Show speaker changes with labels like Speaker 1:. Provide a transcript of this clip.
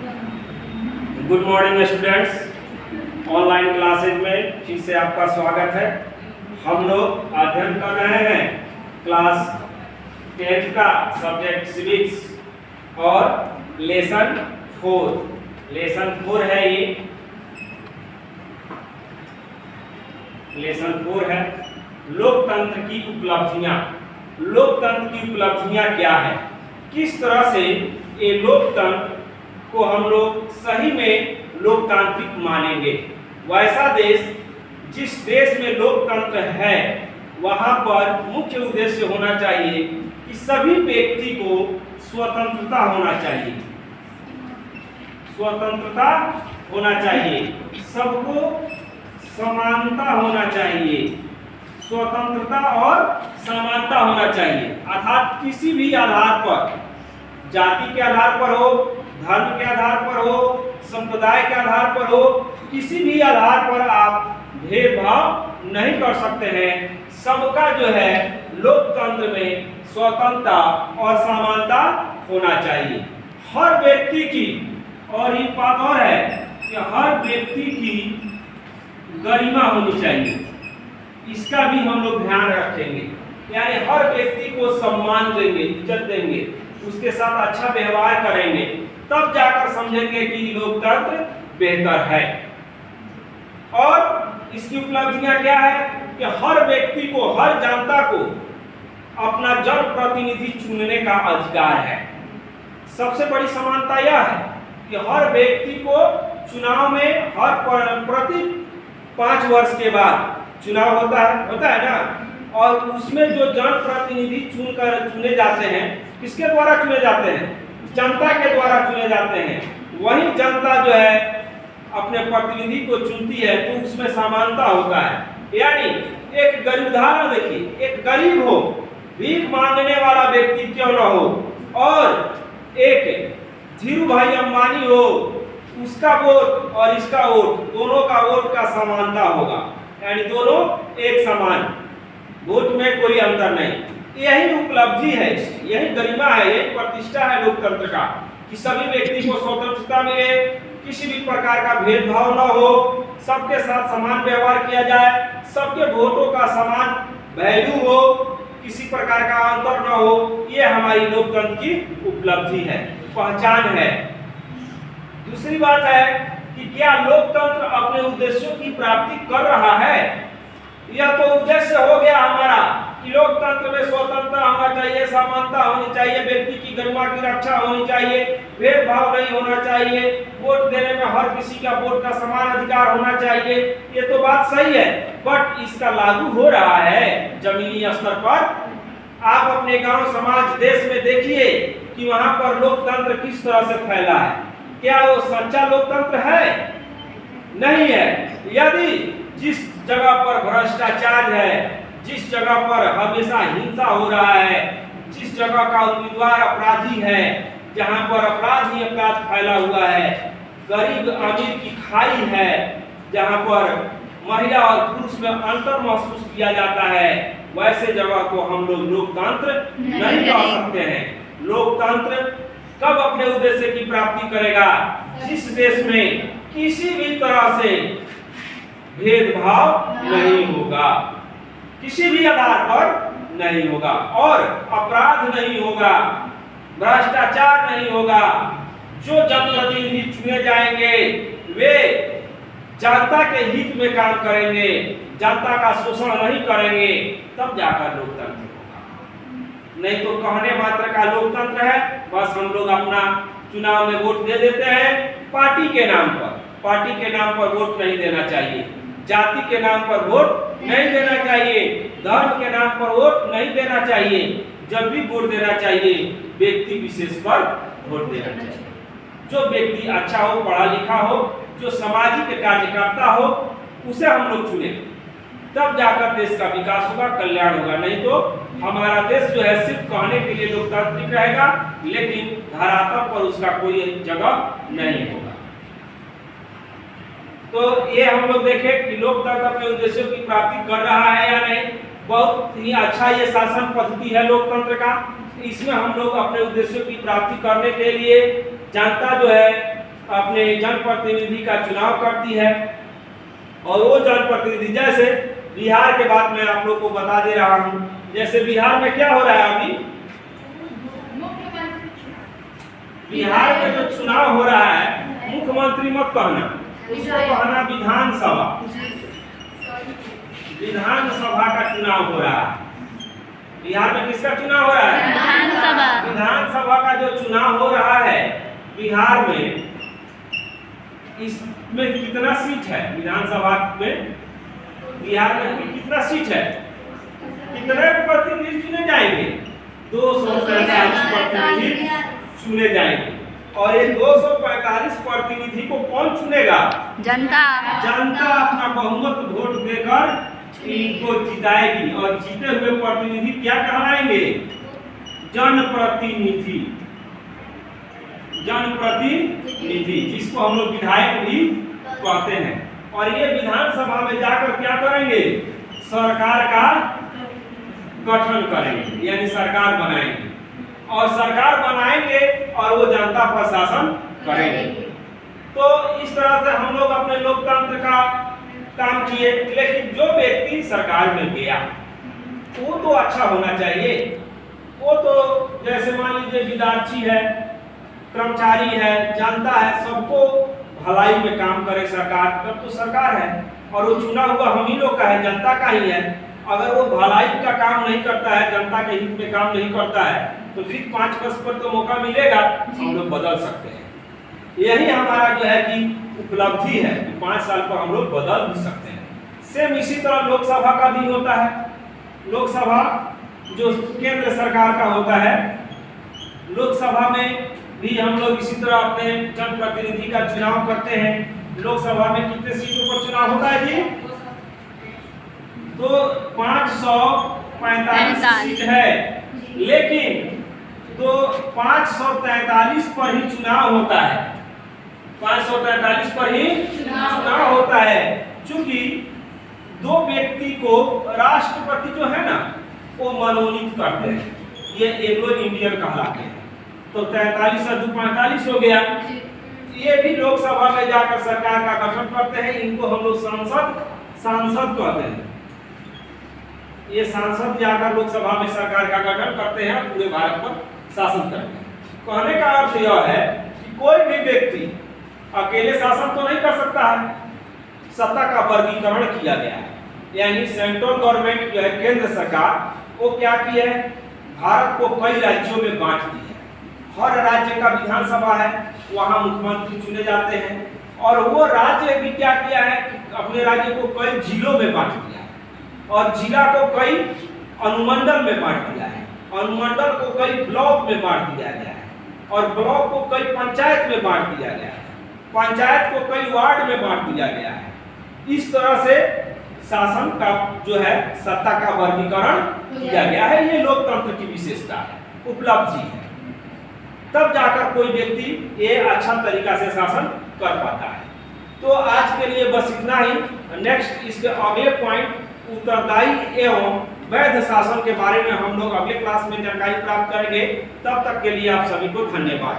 Speaker 1: Good morning students, online classes में फिर से आपका स्वागत है। हम लोग अध्ययन कर रहे हैं क्लास 10th का सब्जेक्ट सिविक्स और लेसन 4 है। ये लेसन 4 है। लोकतंत्र की उपलब्धियां। लोकतंत्र की उपलब्धियां क्या है, किस तरह से ये लोकतंत्र को हम लोग सही में लोकतांत्रिक मानेंगे। वैसा देश, जिस देश में लोकतंत्र है वहां पर मुख्य उद्देश्य होना चाहिए कि सभी व्यक्ति को स्वतंत्रता होना चाहिए। स्वतंत्रता होना चाहिए, सबको समानता होना चाहिए। स्वतंत्रता और समानता होना चाहिए, अर्थात किसी भी आधार पर, जाति के आधार पर हो, धर्म के आधार पर हो, संप्रदाय के आधार पर हो, किसी भी आधार पर आप भेदभाव नहीं कर सकते हैं। सबका जो है लोकतंत्र में स्वतंत्रता और समानता होना चाहिए। हर व्यक्ति की, और एक बात और है कि हर व्यक्ति की गरिमा होनी चाहिए। इसका भी हम लोग ध्यान रखेंगे, यानी हर व्यक्ति को सम्मान देंगे, इज्जत देंगे, उसके साथ अच्छा व्यवहार करेंगे, तब जाकर समझेंगे कि लोकतंत्र बेहतर है। और इसकी उपलब्धियां क्या है कि हर व्यक्ति को, हर जनता को अपना जनप्रतिनिधि चुनने का अधिकार है। सबसे बड़ी समानता यह है कि हर व्यक्ति को चुनाव में प्रति 5 वर्ष के बाद चुनाव होता है ना, और उसमें जो जनप्रतिनिधि चुने जाते हैं, किसके द्वारा चुने जाते हैं? जनता के द्वारा चुने जाते हैं। वही जनता जो है अपने प्रतिनिधि को चुनती है, तो उसमें समानता होता है। यानी एक गरीब, उदाहरण देखिए, एक गरीब हो, भीख मांगने वाला व्यक्ति क्यों न हो, और एक धीरू भाई अंबानी हो, उसका वोट और इसका वोट, दोनों का वोट का समानता होगा, यानी दोनों एक समान, वोट में कोई अंतर नहीं। यही उपलब्धि है, यही गरिमा है, यही प्रतिष्ठा है लोकतंत्र का, कि सभी व्यक्ति को स्वतंत्रता मिले, किसी भी प्रकार का भेदभाव न हो, सबके साथ समान व्यवहार किया जाए, सबके वोटों का समान वैल्यू हो, किसी प्रकार का अंतर न हो। ये हमारी लोकतंत्र की उपलब्धि है, पहचान है। दूसरी बात है कि क्या लोकतंत्र अपने उद्देश्यों की प्राप्ति कर रहा है? यह तो उद्देश्य हो गया हमारा कि लोकतंत्र में स्वतंत्रता होना चाहिए, समानता होनी चाहिए, व्यक्ति की गरिमा की रक्षा होनी चाहिए, भेदभाव नहीं होना चाहिए, वोट देने में हर किसी का वोट का समान अधिकार होना चाहिए। ये तो बात सही है, बट इसका लागू हो रहा है जमीनी स्तर पर। आप अपने गांव, समाज, देश में देखिए कि वहां पर लोकतंत्र किस तरह से फैला है। क्या वो सच्चा लोकतंत्र है? नहीं है। यदि जिस जगह पर भ्रष्टाचार है, जिस जगह पर हमेशा हिंसा हो रहा है, जिस जगह का उम्मीदवार अपराधी है, जहां पर अपराध ही अपराध फैला हुआ है, गरीब अमीर की खाई है, जहां पर महिला और पुरुष में अंतर महसूस किया जाता है, वैसे जगह को हम लोग लोकतंत्र नहीं कह सकते हैं। लोकतंत्र कब अपने उद्देश्य की प्राप्ति करेगा? जिस देश में किसी भी तरह से भेदभाव नहीं होगा, किसी भी आधार पर नहीं होगा, और अपराध नहीं होगा, भ्रष्टाचार नहीं होगा। जो जनप्रतिनिधि चुने जाएंगे वे जनता के हित में काम करेंगे, जनता का शोषण नहीं करेंगे, तब जाकर लोकतंत्र होगा। नहीं तो कहने मात्र का लोकतंत्र है, बस हम लोग अपना चुनाव में वोट दे देते हैं पार्टी के नाम पर। पार्टी के नाम पर वोट नहीं देना चाहिए, जाति के नाम पर वोट नहीं देना चाहिए, धर्म के नाम पर वोट नहीं देना चाहिए। जब भी वोट देना चाहिए, व्यक्ति विशेष पर वोट देना चाहिए। जो व्यक्ति अच्छा हो, पढ़ा लिखा हो, जो सामाजिक कार्यकर्ता हो, उसे हम लोग चुने, तब जाकर देश का विकास होगा, कल्याण होगा। नहीं तो हमारा देश जो है सिर्फ कहने के लिए लोकतांत्रिक रहेगा, लेकिन धरातल पर उसका कोई जगह नहीं होगा। तो ये हम लोग देखें कि लोकतंत्र अपने उद्देश्यों की प्राप्ति कर रहा है या नहीं। बहुत ही अच्छा ये शासन पद्धति है लोकतंत्र का। इसमें हम लोग अपने उद्देश्यों की प्राप्ति करने के लिए जनता जो है अपने जनप्रतिनिधि का चुनाव करती है। और वो जनप्रतिनिधि, जैसे बिहार के बात मैं आप लोग को बता दे रहा हूँ, जैसे बिहार में क्या हो रहा है अभी, बिहार में जो चुनाव हो रहा है, मुख्यमंत्री मत कहना, उसको कहना विधानसभा, विधानसभा का चुनाव हो रहा है। बिहार में किसका चुनाव हो रहा है?
Speaker 2: विधानसभा।
Speaker 1: विधानसभा का जो चुनाव हो रहा है बिहार में, इसमें कितना सीट है? विधानसभा में बिहार में कुल कितना सीट है? कितने प्रतिनिधि चुने जाएंगे? 245 प्रतिनिधि चुने जाएंगे। और ये 245 प्रतिनिधि को कौन चुनेगा?
Speaker 2: जनता।
Speaker 1: जनता अपना बहुमत वोट देकर इनको जिताएगी। और जीते हुए प्रतिनिधि क्या कहलाएंगे? जनप्रतिनिधि, जनप्रतिनिधि, जिसको हम लोग विधायक भी कहते हैं। और ये विधानसभा में जाकर क्या करेंगे? सरकार का गठन करेंगे, यानी सरकार बनाएंगे। और सरकार बनाएंगे और वो जनता पर शासन करेंगे। तो इस तरह से हम लोग अपने लोकतंत्र का काम किए। लेकिन जो व्यक्ति सरकार में गया वो तो अच्छा होना चाहिए। वो तो जैसे मान लीजिए विद्यार्थी है, कर्मचारी है, जनता है, सबको भलाई में काम करे सरकार, तब तो सरकार है। और वो चुना हुआ हम ही लोग का है, जनता का ही है। अगर वो भलाई का काम नहीं करता है, जनता के हित में काम नहीं करता है, तो फिर 5 वर्ष पर तो मौका मिलेगा, हम लोग बदल सकते हैं। यही हमारा जो है कि उपलब्धि है कि 5 साल पर हम लोग बदल भी सकते हैं। सेम इसी तरह लोकसभा का भी होता है। लोकसभा जो केंद्र सरकार का होता है, लोकसभा में भी हम लोग इसी तरह अपने जनप्रतिनिधि का चुनाव करते हैं। लोकसभा में कितने सीटों पर चुनाव होता है जी? तो 545 सीट है। लेकिन तो 543 पर ही चुनाव होता है। 543 पर ही चुनाव होता है। चूंकि 2 व्यक्ति को राष्ट्रपति जो है ना वो मनोनीत करते हैं, ये एग्लो इंडियन कहलाते हैं। तो 43 और 2 45 हो गया। ये भी लोकसभा में जाकर सरकार का गठन करते हैं। इनको हम लोग सांसद कहते हैं। ये सांसद जाकर लोकसभा में सरकार का गठन करते हैं, पूरे भारत पर शासन करते हैं। कहने का अर्थ यह है कि कोई भी व्यक्ति अकेले शासन तो नहीं कर सकता है। सत्ता का वर्गीकरण किया गया है, यानी सेंट्रल गवर्नमेंट जो है, केंद्र सरकार, वो क्या की है, भारत को कई राज्यों में बांट दी है। हर राज्य का विधानसभा है, वहां मुख्यमंत्री चुने जाते हैं। और वो राज्य भी क्या किया है कि अपने राज्य को कई जिलों में बांट दिया है, और जिला को कई अनुमंडल में बांट दिया है, अनुमंडल को कई ब्लॉक में बांट दिया गया है, और ब्लॉक को कई पंचायत में बांट दिया गया है, पंचायत को कई वार्ड में बांट दिया गया है। इस तरह से शासन का जो है सत्ता का वर्गीकरण किया गया है। ये लोकतंत्र की विशेषता है, उपलब्धि है। तब जाकर कोई व्यक्ति ये अच्छा तरीका से शासन कर पाता है। तो आज के लिए बस इतना ही। नेक्स्ट इसके अगले पॉइंट उत्तरदायी एवं वैध शासन के बारे में हम लोग अगले क्लास में जानकारी प्राप्त करेंगे। तब तक के लिए आप सभी को धन्यवाद।